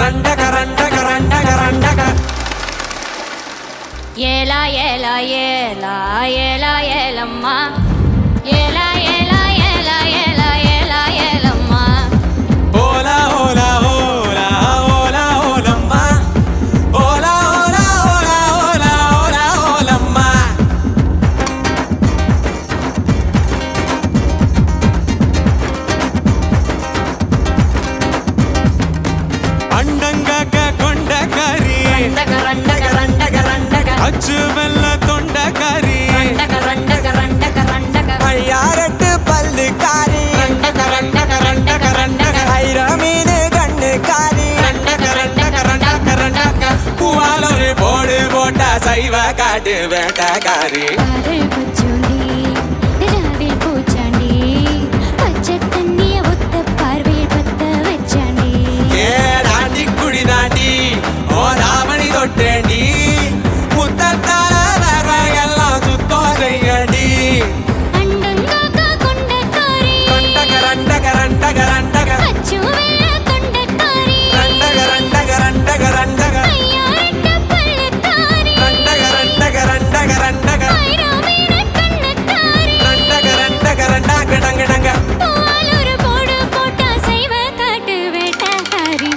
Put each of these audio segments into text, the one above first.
ரண்டக ரண்டக ரண்டக ரண்டக ஏலா ஏலா ஏலா ஏலா ஏலம்மா ஏலா ஏலா ஏலா ஏலா ஏலா ஏலம்மா ஓலா ஓலா ஓலா ஓலா ஓலம்மா ஓலா ஓலா ஓலா ஓலா ஓலா ஓலம்மா அண்டங்காக்க கொண்ட கறி ரண்டக ரண்டக ரண்டக ரண்டக அச்சு வெல்ல தொண்ட கறி ரண்டக ரண்டக ரண்டக ரண்டக ஐயாரட்டு பல்லு காரி ரண்டக ரண்டக ரண்டக ரண்டக ஐர மீன் கண்ணு காரி ரண்டக ரண்டக ரண்டக ரண்டக பூவால ஒரு போடு போட்டா சைவ காட்டு வேட்டக்காரி காதல் பச்சோண்டி ராவில் பூச்சாண்டி பச்சை தண்ணிய ஒத்த பார்வையில் பத்த வச்சாண்டி ஏ தாண்டி குடி தாண்டி ஓ ராமணி தொட்டேண்டி முத்தத்தால வேர்வையெல்லாம் சுத்தம் செய்யண்டி அண்டங்காக்கா கொண்டக்காரி ரண்டக ரண்டக ரண்டக ரண்டக அச்சு வெள்ள கொண்டக்காரி ரண்டக ரண்டக ரண்டக ரண்டக ஐயாரட்ட பள்ளக்காரி ரண்டக ரண்டக ரண்டக ரண்டக ஐராமீன கண்ணக்காரி ரண்டக ரண்டக ரண்டக டங்க டங்க பூவால் ஒரு போடு போட்டா செய்வ காட்டு வேட்டக்காரி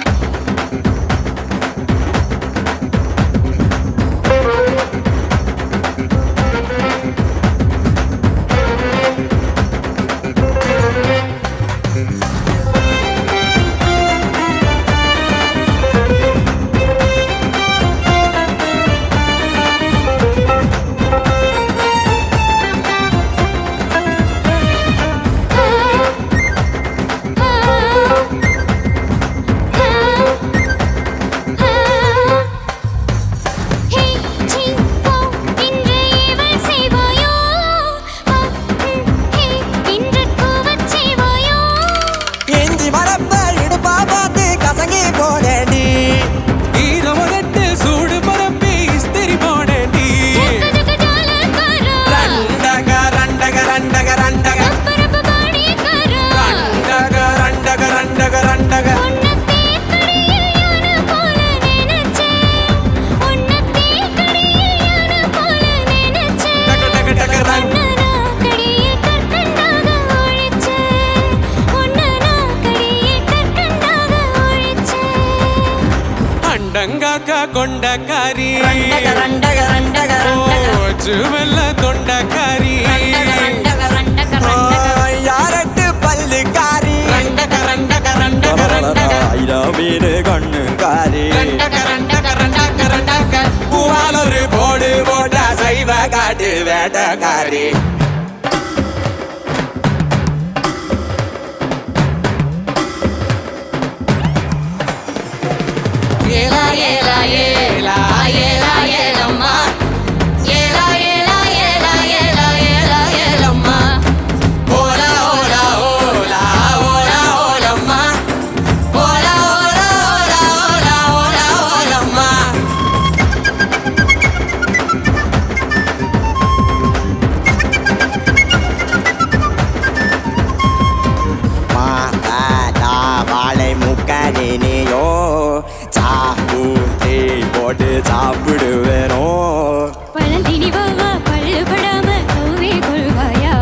எஞ்சி மரப்ப இடுப்பா பார்த்து கசங்கி போனேண்டி ஈரமுதட்டு சூடு பரப்பி இஸ்திரி போனேண்டி ரண்டக ரண்டக ரண்டக ரண்டக ரண்டக ரண்டக ரண்டக ரண்டக டக டக டக ரங்க அண்டங்காக்கா கொண்ட காரி வெல்ல தொண்ட காரி யாரட்டு பல்லு காரி மீன் கண்ணு காரி பூவால் ஒரு போடு போட்டா சைவ காட்டு வேட்டக்காரி ஏலா ஏலா ஏலா ஏலா ஏலம்மா ஏலா ஏலா ஏலா ஏலா ஏலா ஏலம்மா ஓலா ஓலா ஓலா ஓலா ஓலம்மா ஓலா ஓலா ஓலா ஓலா ஓலா ஓலம்மா வாழை முக்கனினியோ சாப்பு தீ போட்டு சாப்பிடுவேனோ பழந்தினி வாவா பல்லு படாம கவ்வி கொள்வாயா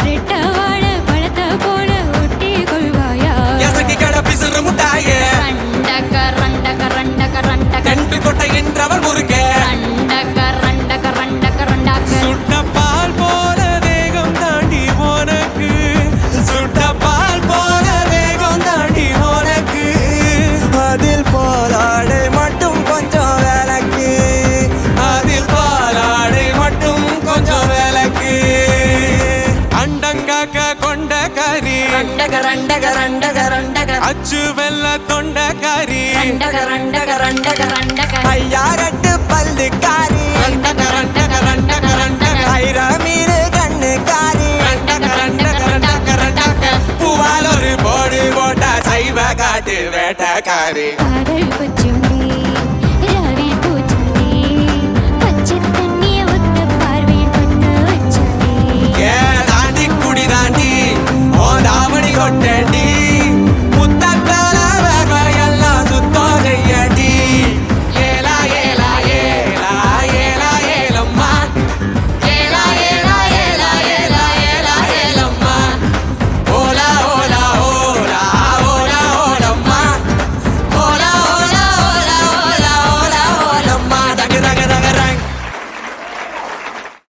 ரெட்ட வாழ பழத்த போல ஒட்டி கொள்வாயா எசக்கி கடை பிசுறு முட்டாயே ரண்டக ரண்டக ரண்டக ரண்டக கண்டு கொட்டை என்றவள் முறுக்கே ரண்டக ரண்டக ரண்டக ரண்டக சுட்ட பால் போல வேகம் தாண்டி உனக்கு சுட்ட பால் போல வேகம் தாண்டி உனக்கு அதில் பாலாடை மட்டும் கொஞ்சம் விளக்கு அதில் பாலாடை மட்டும் கொஞ்சம் விளக்கு அண்டங்காக்க கொண்ட கறி ரண்டக ரண்டக ரண்டக ரண்டக அச்சு வெல்ல தொண்ட கறி ரண்டக ரண்டக ரண்டக ரண்டக ஐயாரட்டு பல்லு காரி ரண்டக ரண்டக ரண்டக ரண்டக ஐர மீன் கண்ணு காரி ரண்டக ரண்டக ரண்டக ரண்டக பூவால் ஒரு போடு போட்டா சைவ காட்டு வேட்டக்காரி காதல் பச்சு